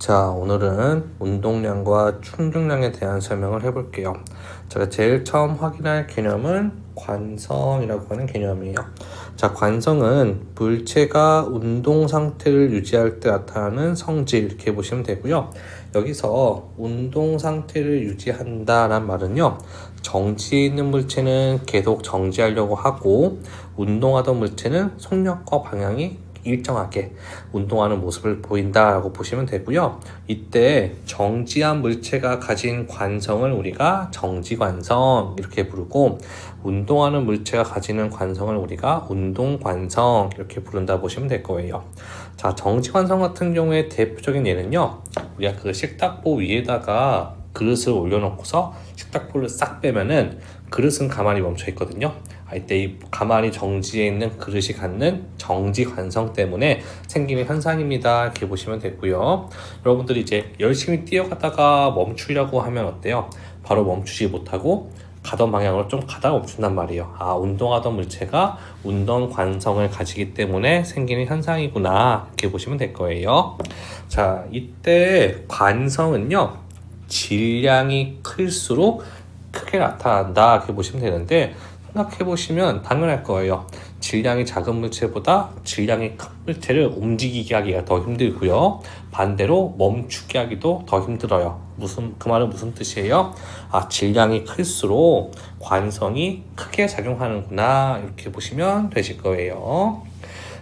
자, 오늘은 운동량과 충족량에 대한 설명을 해볼게요. 제가 제일 처음 확인할 개념은 관성이라고 하는 개념이에요. 자, 관성은 물체가 운동 상태를 유지할 때 나타나는 성질, 이렇게 보시면 되고요. 여기서 운동 상태를 유지한다란 말은요, 정지해 있는 물체는 계속 정지하려고 하고, 운동하던 물체는 속력과 방향이 일정하게 운동하는 모습을 보인다라고 보시면 되고요. 이때 정지한 물체가 가진 관성을 우리가 정지관성 이렇게 부르고, 운동하는 물체가 가지는 관성을 우리가 운동관성 이렇게 부른다 보시면 될 거예요. 자, 정지관성 같은 경우에 대표적인 예는요, 우리가 그 식탁보 위에다가 그릇을 올려놓고서 식탁보를 싹 빼면은 그릇은 가만히 멈춰 있거든요. 이때 이 가만히 정지해 있는 그릇이 갖는 정지 관성 때문에 생기는 현상입니다. 이렇게 보시면 되고요. 여러분들이 이제 열심히 뛰어가다가 멈추려고 하면 어때요? 바로 멈추지 못하고 가던 방향으로 좀 가다가 멈춘단 말이에요. 운동하던 물체가 운동 관성을 가지기 때문에 생기는 현상이구나, 이렇게 보시면 될 거예요. 자, 이때 관성은요, 질량이 클수록 크게 나타난다, 이렇게 보시면 되는데, 생각해보시면 당연할 거예요. 질량이 작은 물체보다 질량이 큰 물체를 움직이게 하기가 더 힘들고요. 반대로 멈추게 하기도 더 힘들어요. 그 말은 무슨 뜻이에요? 질량이 클수록 관성이 크게 작용하는구나, 이렇게 보시면 되실 거예요.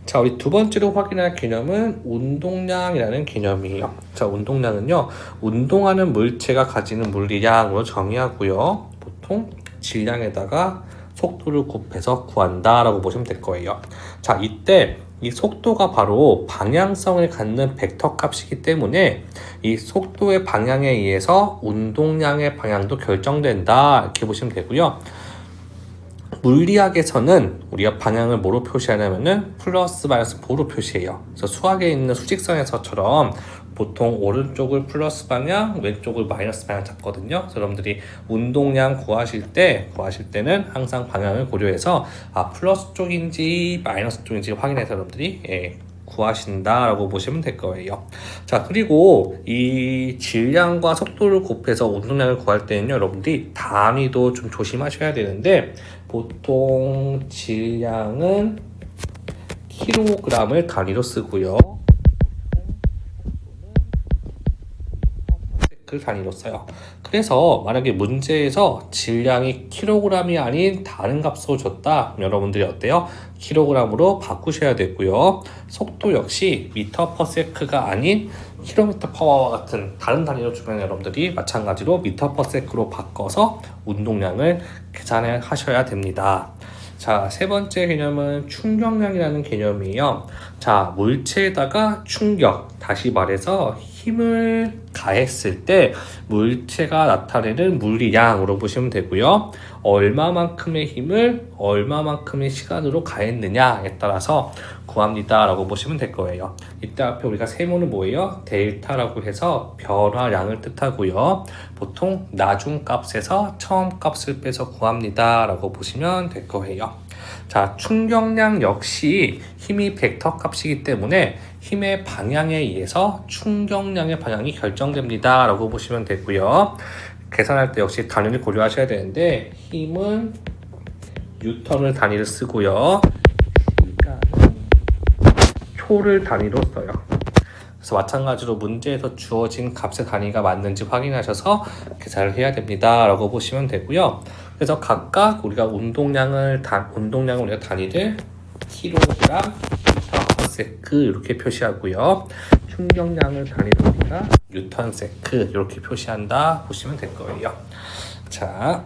자, 우리 두 번째로 확인할 개념은 운동량이라는 개념이에요. 자, 운동량은요, 운동하는 물체가 가지는 물리량으로 정의하고요. 보통 질량에다가 속도를 곱해서 구한다라고 보시면 될 거예요. 자, 이때 이 속도가 바로 방향성을 갖는 벡터 값이기 때문에 이 속도의 방향에 의해서 운동량의 방향도 결정된다, 이렇게 보시면 되고요. 물리학에서는 우리가 방향을 뭐로 표시하냐면은 플러스 마이너스 보로 표시해요. 그래서 수학에 있는 수직선에서처럼 보통 오른쪽을 플러스 방향, 왼쪽을 마이너스 방향 잡거든요. 그래서 여러분들이 운동량 구하실 때는 항상 방향을 고려해서 플러스 쪽인지 마이너스 쪽인지 확인해서 여러분들이 구하신다라고 보시면 될 거예요. 자, 그리고 이 질량과 속도를 곱해서 운동량을 구할 때는요, 여러분들이 단위도 좀 조심하셔야 되는데, 보통 질량은 킬로그램을 단위로 쓰고요. 그 단위로 써요. 그래서 만약에 문제에서 질량이 킬로그램이 아닌 다른 값으로 줬다, 여러분들이 어때요? 킬로그램으로 바꾸셔야 되고요. 속도 역시 미터 퍼 세크가 아닌 킬로미터 퍼와 같은 다른 단위로 주면 여러분들이 마찬가지로 미터 퍼 세크로 바꿔서 운동량을 계산을 하셔야 됩니다. 자, 세 번째 개념은 충격량이라는 개념이에요. 자, 물체에다가 충격, 다시 말해서 힘을 가했을 때 물체가 나타내는 물리량으로 보시면 되고요. 얼마만큼의 힘을 얼마만큼의 시간으로 가했느냐에 따라서 구합니다 라고 보시면 될 거예요. 이때 앞에 우리가 세모는 뭐예요? 델타라고 해서 변화량을 뜻하고요. 보통 나중값에서 처음값을 빼서 구합니다 라고 보시면 될 거예요. 자, 충격량 역시 힘이 벡터 값이기 때문에 힘의 방향에 의해서 충격량의 방향이 결정됩니다 라고 보시면 되고요. 계산할 때 역시 단위를 고려하셔야 되는데, 힘은 뉴턴을 단위를 쓰고요, 시간은 초를 단위로 써요. 그래서 마찬가지로 문제에서 주어진 값의 단위가 맞는지 확인하셔서 계산을 해야 됩니다 라고 보시면 되고요. 그래서 각각 우리가 운동량을 우리가 단위를 킬로그램, 미터 퍼 세크 이렇게 표시하고요. 충격량을 단위로 우리가 뉴턴 세크 이렇게 표시한다 보시면 될 거예요. 자,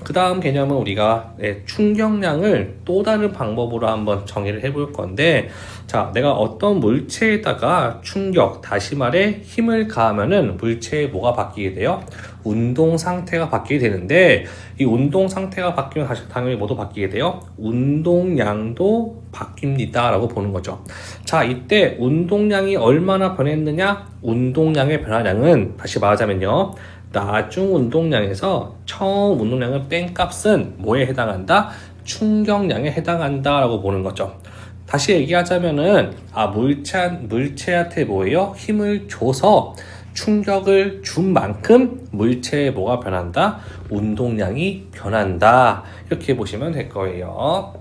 그 다음 개념은 우리가 충격량을 또 다른 방법으로 한번 정의를 해볼 건데, 자, 내가 어떤 물체에다가 충격, 다시 말해 힘을 가하면은 물체에 뭐가 바뀌게 돼요? 운동 상태가 바뀌게 되는데, 이 운동 상태가 바뀌면 당연히 뭐도 바뀌게 돼요? 운동량도 바뀝니다 라고 보는 거죠. 자, 이때 운동량이 얼마나 변했느냐? 운동량의 변화량은 다시 말하자면요, 나중 운동량에서 처음 운동량을 뺀 값은 뭐에 해당한다? 충격량에 해당한다 라고 보는 거죠. 다시 얘기하자면은 물체한테 뭐예요? 힘을 줘서 충격을 준 만큼 물체의 뭐가 변한다? 운동량이 변한다. 이렇게 보시면 될 거예요.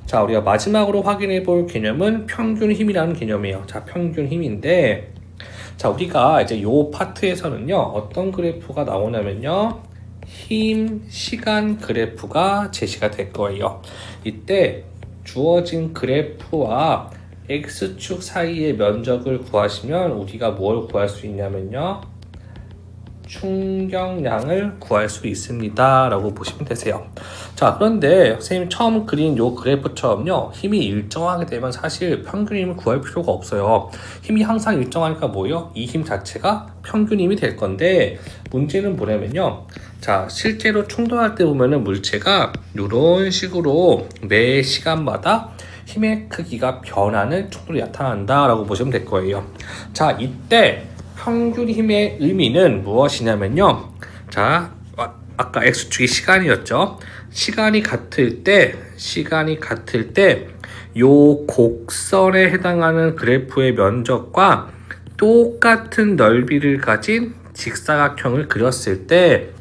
자, 우리가 마지막으로 확인해 볼 개념은 평균 힘이라는 개념이에요. 자, 평균 힘인데, 자, 우리가 이제 요 파트에서는요, 어떤 그래프가 나오냐면요, 힘, 시간 그래프가 제시가 될 거예요. 이때 주어진 그래프와 X축 사이의 면적을 구하시면 우리가 뭘 구할 수 있냐면요, 충격량을 구할 수 있습니다 라고 보시면 되세요. 자, 그런데 선생님 처음 그린 요 그래프처럼요, 힘이 일정하게 되면 사실 평균 힘을 구할 필요가 없어요. 힘이 항상 일정하니까 뭐예요? 이 힘 자체가 평균 힘이 될 건데, 문제는 뭐냐면요, 자, 실제로 충돌할 때 보면은 물체가 이런 식으로 매 시간마다 힘의 크기가 변하는 충돌이 나타난다 라고 보시면 될 거예요. 자, 이때 평균 힘의 의미는 무엇이냐면요, 자, 아까 X축이 시간이었죠. 시간이 같을 때 요 곡선에 해당하는 그래프의 면적과 똑같은 넓이를 가진 직사각형을 그렸을 때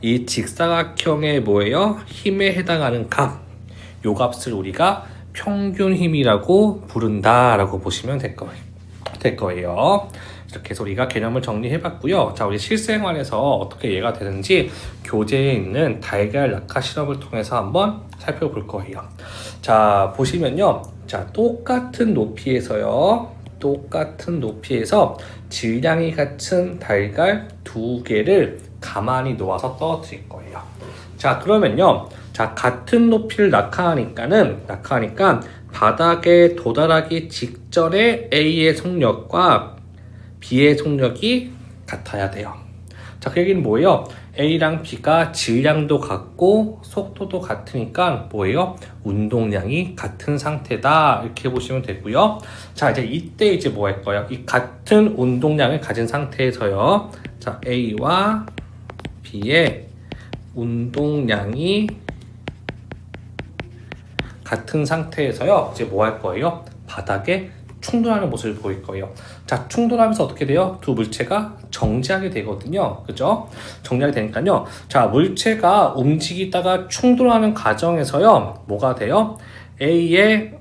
이 직사각형의 뭐예요? 힘에 해당하는 값, 요 값을 우리가 평균 힘이라고 부른다라고 보시면 될 거예요. 이렇게 해서 우리가 개념을 정리해 봤고요. 자, 우리 실생활에서 어떻게 이해가 되는지 교재에 있는 달걀 낙하 실험을 통해서 한번 살펴볼 거예요. 자, 보시면요, 자, 똑같은 높이에서 질량이 같은 달걀 두 개를 가만히 놓아서 떨어뜨릴 거예요. 자, 그러면요, 자, 같은 높이를 낙하하니까 바닥에 도달하기 직전에 A의 속력과 B의 속력이 같아야 돼요. 자, 그 얘기는 뭐예요? A랑 B가 질량도 같고 속도도 같으니까 뭐예요? 운동량이 같은 상태다. 이렇게 보시면 되고요. 자, 이때 이제 뭐 할 거예요? 이 같은 운동량을 가진 상태에서요, 자, A와 B의 운동량이 같은 상태에서요, 이제 뭐 할 거예요? 바닥에 충돌하는 모습을 보일 거예요. 자, 충돌하면서 어떻게 돼요? 두 물체가 정지하게 되거든요. 그죠? 정지하게 되니까요. 자, 물체가 움직이다가 충돌하는 과정에서요, 뭐가 돼요? A의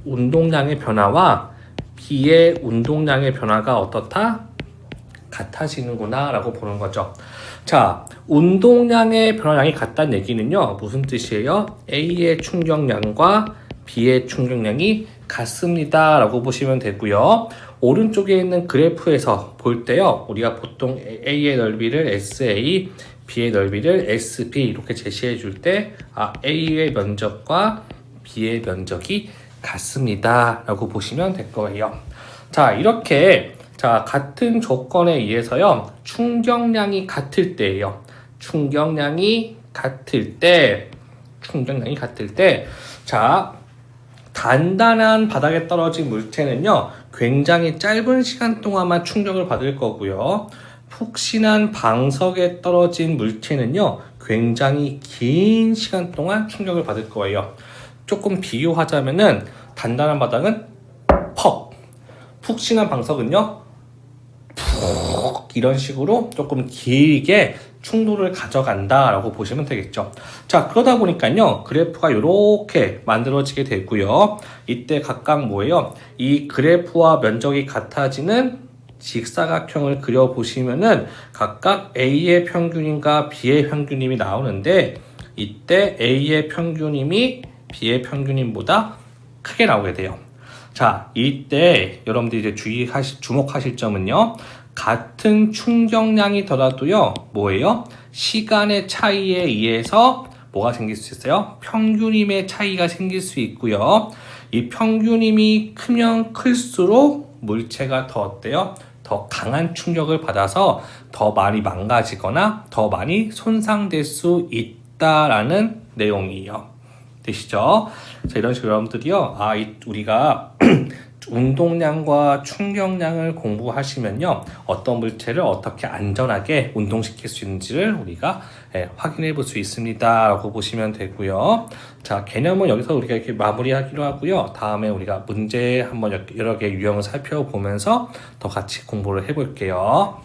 운동량의 변화와 B의 운동량의 변화가 어떻다? 같아지는구나 라고 보는 거죠. 자, 운동량의 변화량이 같다는 얘기는요, 무슨 뜻이에요? A의 충격량과 B의 충격량이 같습니다 라고 보시면 되고요. 오른쪽에 있는 그래프에서 볼 때요, 우리가 보통 A의 넓이를 SA, B의 넓이를 SB 이렇게 제시해 줄 때, A의 면적과 B의 면적이 같습니다 라고 보시면 될 거예요. 자, 이렇게 같은 조건에 의해서요, 충격량이 같을 때예요. 충격량이 같을 때, 자, 단단한 바닥에 떨어진 물체는요, 굉장히 짧은 시간 동안만 충격을 받을 거고요. 푹신한 방석에 떨어진 물체는요, 굉장히 긴 시간 동안 충격을 받을 거예요. 조금 비유하자면은, 단단한 바닥은 푹신한 방석은요, 이런 식으로 조금 길게 충돌을 가져간다 라고 보시면 되겠죠. 자, 그러다 보니까요, 그래프가 이렇게 만들어지게 되고요. 이때 각각 뭐예요? 이 그래프와 면적이 같아지는 직사각형을 그려보시면은 각각 A의 평균임과 B의 평균임이 나오는데, 이때 A의 평균임이 B의 평균임보다 크게 나오게 돼요. 자, 이때 여러분들이 이제 주목하실 점은요, 같은 충격량이더라도요, 뭐예요? 시간의 차이에 의해서 뭐가 생길 수 있어요? 평균임의 차이가 생길 수 있고요. 이 평균임이 크면 클수록 물체가 더 어때요? 더 강한 충격을 받아서 더 많이 망가지거나 더 많이 손상될 수 있다라는 내용이에요. 되시죠? 자, 이런 식으로 여러분들이요, 우리가 운동량과 충격량을 공부하시면요, 어떤 물체를 어떻게 안전하게 운동시킬 수 있는지를 우리가 확인해 볼 수 있습니다 라고 보시면 되고요. 자, 개념은 여기서 우리가 이렇게 마무리하기로 하고요. 다음에 우리가 문제 한번 여러 개 유형을 살펴보면서 더 같이 공부를 해 볼게요.